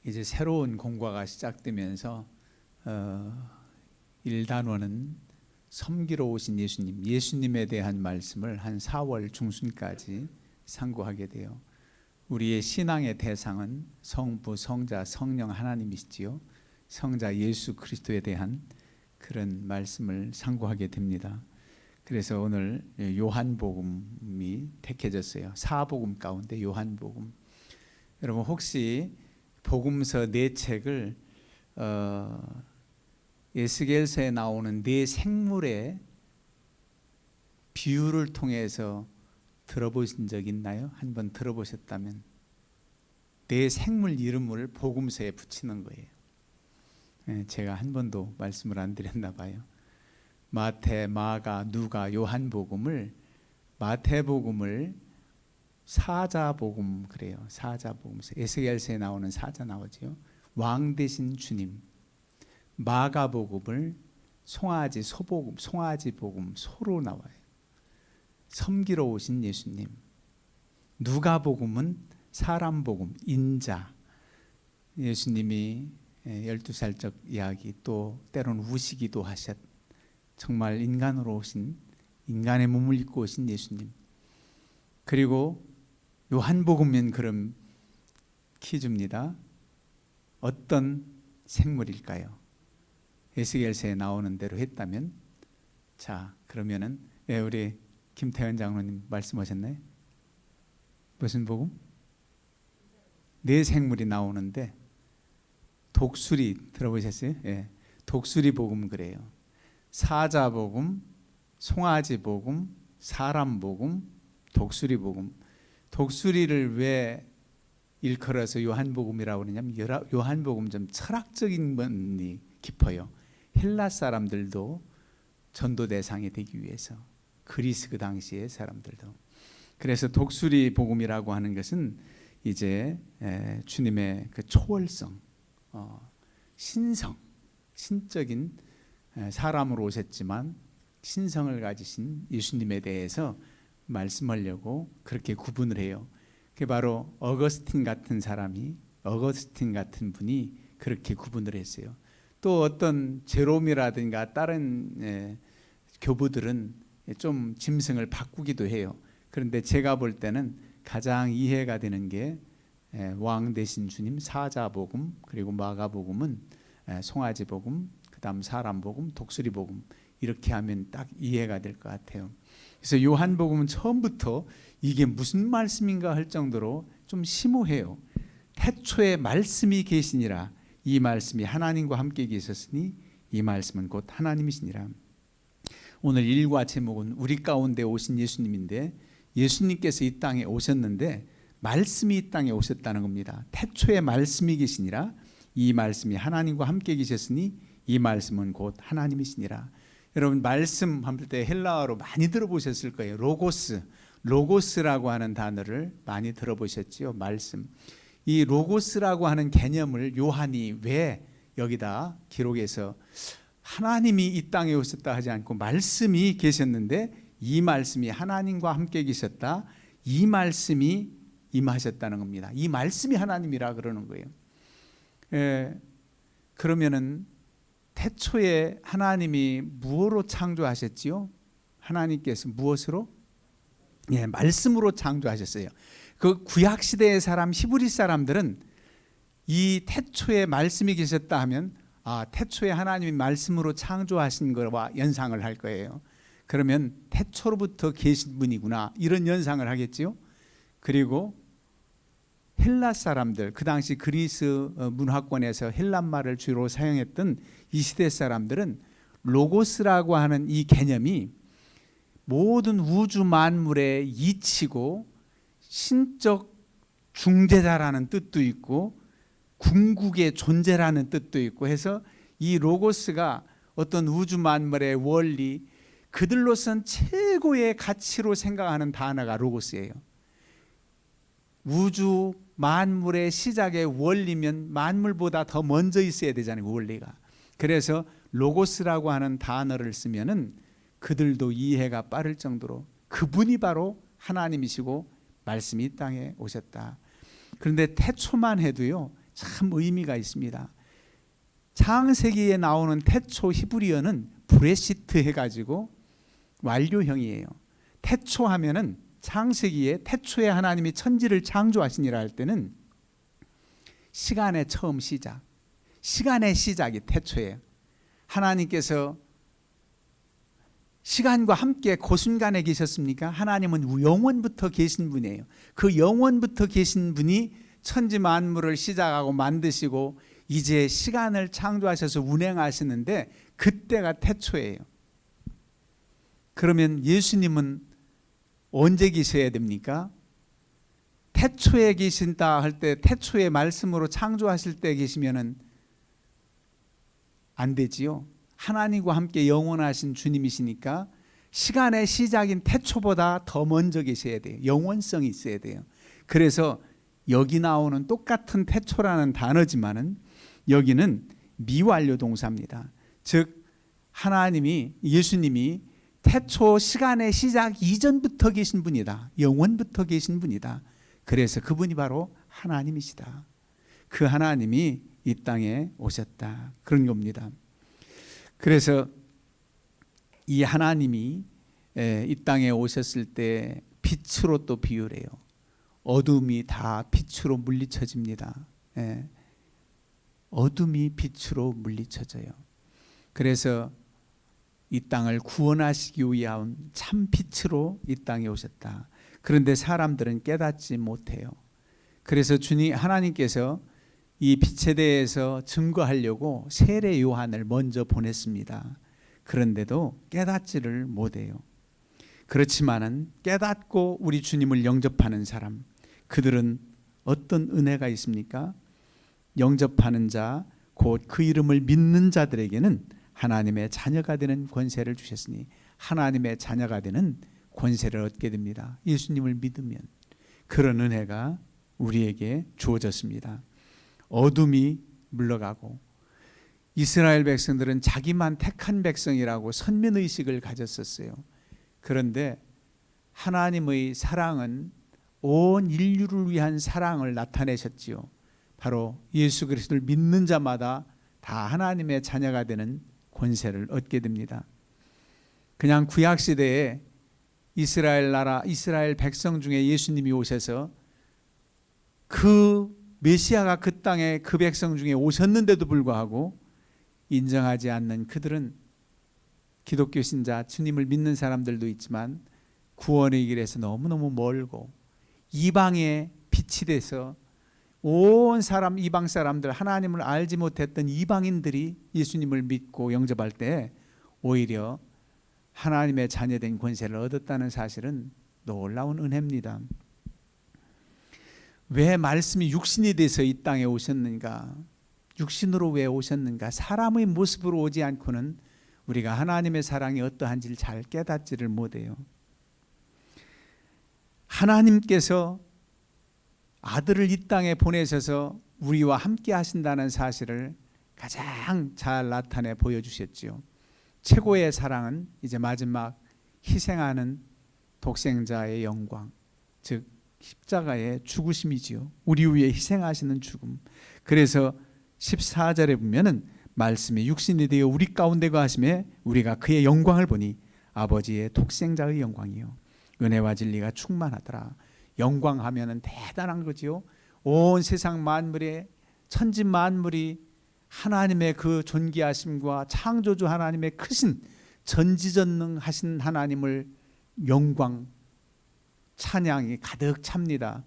이제 새로운 공과가 시작되면서 1단원은 섬기러 오신 예수님에 대한 말씀을 한 4월 중순까지 상고하게 돼요. 우리의 신앙의 대상은 성부, 성자, 성령 하나님이시지요. 성자 예수 그리스도에 대한 그런 말씀을 상고하게 됩니다. 그래서 오늘 요한복음이 택해졌어요. 사복음 가운데 요한복음. 여러분 혹시 복음서 4책을 에스겔서에 나오는 4생물의 비유를 통해서 들어보신 적 있나요? 한번 들어보셨다면 4생물 이름을 복음서에 붙이는 거예요. 제가 한 번도 말씀을 안 드렸나 봐요. 마태, 마가, 누가, 요한복음을 마태복음을 사자복음 그래요. 사자복음서. 에스겔서에 나오는 사자 나오죠. 왕 대신 주님. 마가복음을 송아지 소복음, 송아지복음 소로 나와요. 섬기러 오신 예수님. 누가복음은 사람복음, 인자. 예수님이 12살적 이야기, 또 때로는 우시기도 하셨. 정말 인간으로 오신, 인간의 몸을 입고 오신 예수님. 그리고 요한복음은 그럼 퀴즈입니다. 어떤 생물일까요? 에스겔서에 나오는 대로 했다면, 자 그러면은 우리 김태현 장로님 말씀하셨나요? 무슨 복음? 4생물이 나오는데 독수리 들어보셨어요? 독수리 복음 그래요. 사자복음, 송아지복음, 사람복음, 독수리복음. 독수리를 왜 일컬어서 요한복음이라고 그러냐면 요한복음 좀 철학적인 면이 깊어요. 헬라 사람들도 전도 대상이 되기 위해서, 그리스 그 당시의 사람들도. 그래서 독수리 복음이라고 하는 것은 이제 주님의 그 초월성, 신성, 신적인 사람으로 오셨지만 신성을 가지신 예수님에 대해서 말씀하려고 그렇게 구분을 해요. 그게 바로 어거스틴 같은 분이 그렇게 구분을 했어요. 또 어떤 제롬이라든가 다른 교부들은 좀 짐승을 바꾸기도 해요. 그런데 제가 볼 때는 가장 이해가 되는 게 왕 대신 주님 사자복음, 그리고 마가복음은 송아지복음, 그 다음 사람복음, 독수리복음, 이렇게 하면 딱 이해가 될 것 같아요. 그래서 요한복음은 처음부터 이게 무슨 말씀인가 할 정도로 좀 심오해요. 태초에 말씀이 계시니라. 이 말씀이 하나님과 함께 계셨으니 이 말씀은 곧 하나님이시니라. 오늘 일과 제목은 우리 가운데 오신 예수님인데, 예수님께서 이 땅에 오셨는데 말씀이 이 땅에 오셨다는 겁니다. 태초에 말씀이 계시니라. 이 말씀이 하나님과 함께 계셨으니 이 말씀은 곧 하나님이시니라. 여러분 말씀 할 때 헬라어로 많이 들어보셨을 거예요. 로고스라고 하는 단어를 많이 들어보셨지요. 말씀. 이 로고스라고 하는 개념을 요한이 왜 여기다 기록해서 하나님이 이 땅에 오셨다 하지 않고 말씀이 계셨는데 이 말씀이 하나님과 함께 계셨다, 이 말씀이 임하셨다는 겁니다. 이 말씀이 하나님이라 그러는 거예요. 그러면은 태초에 하나님이 무엇으로 창조하셨지요? 하나님께서 무엇으로? 말씀으로 창조하셨어요. 그 구약 시대의 사람, 히브리 사람들은 이 태초에 말씀이 계셨다 하면 태초에 하나님이 말씀으로 창조하신 것과 연상을 할 거예요. 그러면 태초로부터 계신 분이구나, 이런 연상을 하겠지요. 그리고 헬라 사람들, 그 당시 그리스 문화권에서 헬란말을 주로 사용했던 이 시대 사람들은 로고스라고 하는 이 개념이 모든 우주 만물의 이치고 신적 중재자라는 뜻도 있고 궁극의 존재라는 뜻도 있고 해서 이 로고스가 어떤 우주 만물의 원리, 그들로선 최고의 가치로 생각하는 단어가 로고스예요. 우주 만물의 시작의 원리면 만물보다 더 먼저 있어야 되잖아요, 원리가. 그래서 로고스라고 하는 단어를 쓰면은 그들도 이해가 빠를 정도로 그분이 바로 하나님이시고 말씀이 이 땅에 오셨다. 그런데 태초만 해도요, 참 의미가 있습니다. 창세기에 나오는 태초 히브리어는 브레시트 해가지고 완료형이에요. 태초 하면은 창세기에 태초에 하나님이 천지를 창조하시니라 할 때는 시간의 처음 시작, 시간의 시작이 태초예요. 하나님께서 시간과 함께 그 순간에 계셨습니까? 하나님은 영원부터 계신 분이에요. 그 영원부터 계신 분이 천지 만물을 시작하고 만드시고 이제 시간을 창조하셔서 운행하시는데 그때가 태초예요. 그러면 예수님은 언제 계셔야 됩니까? 태초에 계신다 할 때 태초의 말씀으로 창조하실 때 계시면은 안 되지요. 하나님과 함께 영원하신 주님이시니까 시간의 시작인 태초보다 더 먼저 계셔야 돼요. 영원성이 있어야 돼요. 그래서 여기 나오는 똑같은 태초라는 단어지만은 여기는 미완료 동사입니다. 즉 하나님이 예수님이 태초 시간의 시작 이전부터 계신 분이다. 영원부터 계신 분이다. 그래서 그분이 바로 하나님이시다. 그 하나님이 이 땅에 오셨다. 그런 겁니다. 그래서 이 하나님이 이 땅에 오셨을 때 빛으로 또 비유를 해요. 어둠이 다 빛으로 물리쳐집니다. 어둠이 빛으로 물리쳐져요. 그래서 이 땅을 구원하시기 위한 참 빛으로 이 땅에 오셨다. 그런데 사람들은 깨닫지 못해요. 그래서 하나님께서 이 빛에 대해서 증거하려고 세례 요한을 먼저 보냈습니다. 그런데도 깨닫지를 못해요. 그렇지만은 깨닫고 우리 주님을 영접하는 사람, 그들은 어떤 은혜가 있습니까? 영접하는 자, 곧 그 이름을 믿는 자들에게는 하나님의 자녀가 되는 권세를 주셨으니 하나님의 자녀가 되는 권세를 얻게 됩니다. 예수님을 믿으면 그런 은혜가 우리에게 주어졌습니다. 어둠이 물러가고 이스라엘 백성들은 자기만 택한 백성이라고 선민의식을 가졌었어요. 그런데 하나님의 사랑은 온 인류를 위한 사랑을 나타내셨지요. 바로 예수 그리스도를 믿는 자마다 다 하나님의 자녀가 되는 권세를 얻게 됩니다. 그냥 구약시대에 이스라엘 나라, 이스라엘 백성 중에 예수님이 오셔서 그 메시아가 그 땅에 그 백성 중에 오셨는데도 불구하고 인정하지 않는 그들은 기독교 신자, 주님을 믿는 사람들도 있지만 구원의 길에서 너무너무 멀고 이방의 빛이 돼서 온 사람, 이방 사람들, 하나님을 알지 못했던 이방인들이 예수님을 믿고 영접할 때 오히려 하나님의 자녀된 권세를 얻었다는 사실은 놀라운 은혜입니다. 왜 말씀이 육신이 돼서 이 땅에 오셨는가? 육신으로 왜 오셨는가? 사람의 모습으로 오지 않고는 우리가 하나님의 사랑이 어떠한지를 잘 깨닫지를 못해요. 하나님께서 아들을 이 땅에 보내셔서 우리와 함께 하신다는 사실을 가장 잘 나타내 보여주셨지요. 최고의 사랑은 이제 마지막 희생하는 독생자의 영광, 즉 십자가의 죽으심이지요. 우리 위해 희생하시는 죽음. 그래서 14절에 보면은 말씀이 육신이 되어 우리 가운데 거하심에 우리가 그의 영광을 보니 아버지의 독생자의 영광이요 은혜와 진리가 충만하더라. 영광하면은 대단한 거지요. 온 세상 만물에 천지 만물이 하나님의 그 존귀하심과 창조주 하나님의 크신 전지전능하신 하나님을 영광 찬양이 가득 찹니다.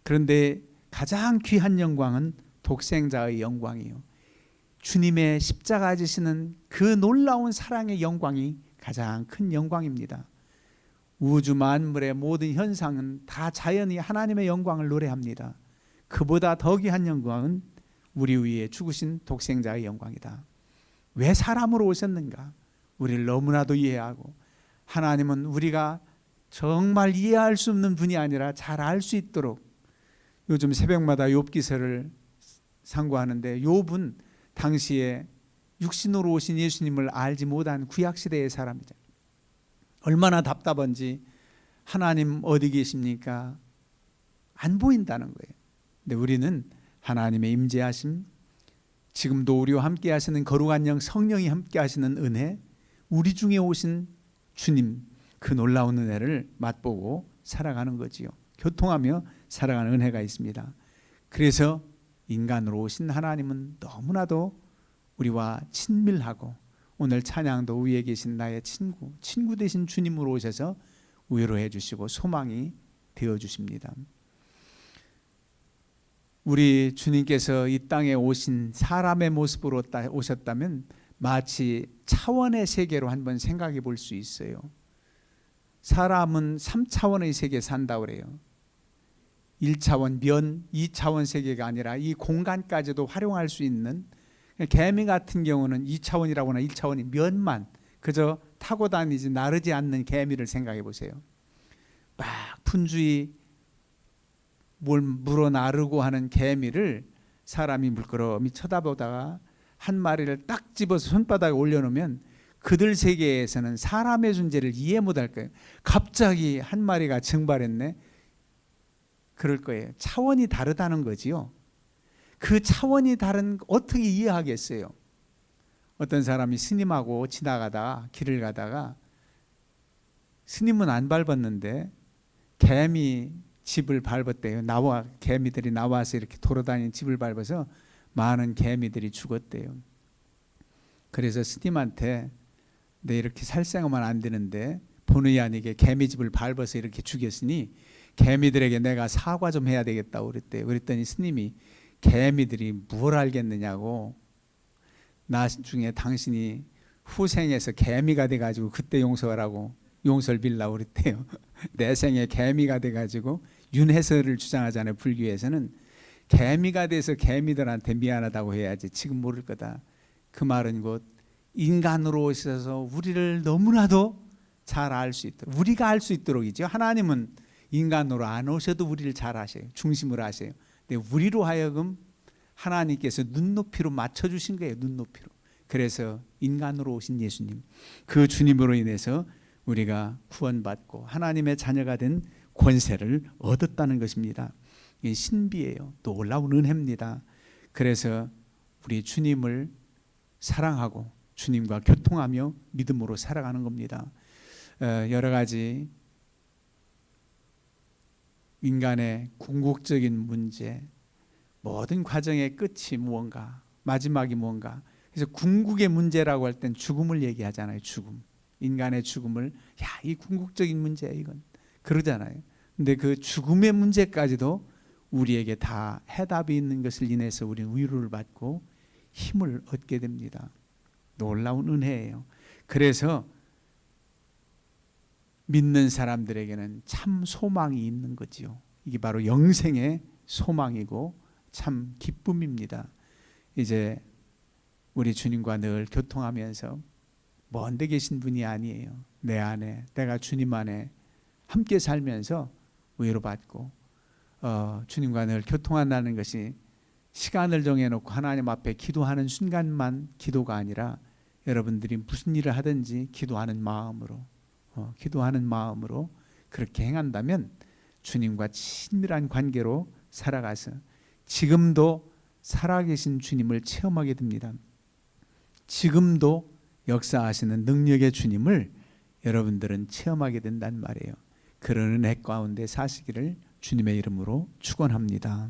그런데 가장 귀한 영광은 독생자의 영광이요. 주님의 십자가 지시는 그 놀라운 사랑의 영광이 가장 큰 영광입니다. 우주 만물의 모든 현상은 다 자연히 하나님의 영광을 노래합니다. 그보다 더 귀한 영광은 우리 위에 죽으신 독생자의 영광이다. 왜 사람으로 오셨는가? 우리를 너무나도 이해하고 하나님은 우리가 정말 이해할 수 없는 분이 아니라 잘 알 수 있도록 요즘 새벽마다 욥기서를 상고하는데 욥은 당시에 육신으로 오신 예수님을 알지 못한 구약시대의 사람이죠. 얼마나 답답한지 하나님 어디 계십니까? 안 보인다는 거예요. 근데 우리는 하나님의 임재하심, 지금도 우리와 함께 하시는 거룩한 영 성령이 함께 하시는 은혜, 우리 중에 오신 주님 그 놀라운 은혜를 맛보고 살아가는 거지요. 교통하며 살아가는 은혜가 있습니다. 그래서 인간으로 오신 하나님은 너무나도 우리와 친밀하고, 오늘 찬양도 위에 계신 나의 친구 되신 주님으로 오셔서 위로해 주시고 소망이 되어 주십니다. 우리 주님께서 이 땅에 오신 사람의 모습으로 오셨다면 마치 차원의 세계로 한번 생각해 볼 수 있어요. 사람은 3차원의 세계에 산다고 그래요. 1차원 면, 2차원 세계가 아니라 이 공간까지도 활용할 수 있는, 개미 같은 경우는 2차원이라거나 1차원이 면만 그저 타고 다니지 나르지 않는 개미를 생각해 보세요. 막 분주히 뭘 물어 나르고 하는 개미를 사람이 물끄러미 쳐다보다가 한 마리를 딱 집어서 손바닥에 올려놓으면 그들 세계에서는 사람의 존재를 이해 못할 거예요. 갑자기 한 마리가 증발했네, 그럴 거예요. 차원이 다르다는 거지요. 그 차원이 다른, 어떻게 이해하겠어요? 어떤 사람이 스님하고 지나가다가 길을 가다가 스님은 안 밟았는데 개미 집을 밟았대요. 개미들이 나와서 이렇게 돌아다니는 집을 밟아서 많은 개미들이 죽었대요. 그래서 스님한테 내 이렇게 살생하면 안 되는데 본의 아니게 개미집을 밟아서 이렇게 죽였으니 개미들에게 내가 사과 좀 해야 되겠다고 그랬대요. 그랬더니 스님이 개미들이 뭘 알겠느냐고, 나중에 당신이 후생에서 개미가 돼가지고 그때 용서하라고, 용서를 빌라고 그랬대요. 내 생에 개미가 돼가지고, 윤회설을 주장하잖아요. 불교에서는 개미가 돼서 개미들한테 미안하다고 해야지 지금 모를 거다. 그 말은 곧 인간으로 오셔서 우리를 너무나도 잘 알 수 있도록, 우리가 알 수 있도록이죠. 하나님은 인간으로 안 오셔도 우리를 잘 아셔요. 중심으로 아셔요. 근데 우리로 하여금 하나님께서 눈높이로 맞춰주신 거예요. 눈높이로. 그래서 인간으로 오신 예수님, 그 주님으로 인해서 우리가 구원받고 하나님의 자녀가 된 권세를 얻었다는 것입니다. 이게 신비예요. 놀라운 은혜입니다. 그래서 우리 주님을 사랑하고 주님과 교통하며 믿음으로 살아가는 겁니다. 여러 가지 인간의 궁극적인 문제, 모든 과정의 끝이 무언가, 마지막이 무언가. 그래서 궁극의 문제라고 할 땐 죽음을 얘기하잖아요. 죽음, 인간의 죽음을, 야, 이 궁극적인 문제야 이건, 그러잖아요. 근데 그 죽음의 문제까지도 우리에게 다 해답이 있는 것을 인해서 우리는 위로를 받고 힘을 얻게 됩니다. 놀라운 은혜예요. 그래서 믿는 사람들에게는 참 소망이 있는 거지요. 이게 바로 영생의 소망이고 참 기쁨입니다. 이제 우리 주님과 늘 교통하면서 먼 데 계신 분이 아니에요. 내 안에, 내가 주님 안에 함께 살면서 위로받고 주님과 늘 교통한다는 것이 시간을 정해놓고 하나님 앞에 기도하는 순간만 기도가 아니라 여러분들이 무슨 일을 하든지 기도하는 마음으로 그렇게 행한다면 주님과 친밀한 관계로 살아가서 지금도 살아계신 주님을 체험하게 됩니다. 지금도 역사하시는 능력의 주님을 여러분들은 체험하게 된단 말이에요. 그런 은혜 가운데 사시기를 주님의 이름으로 축원합니다.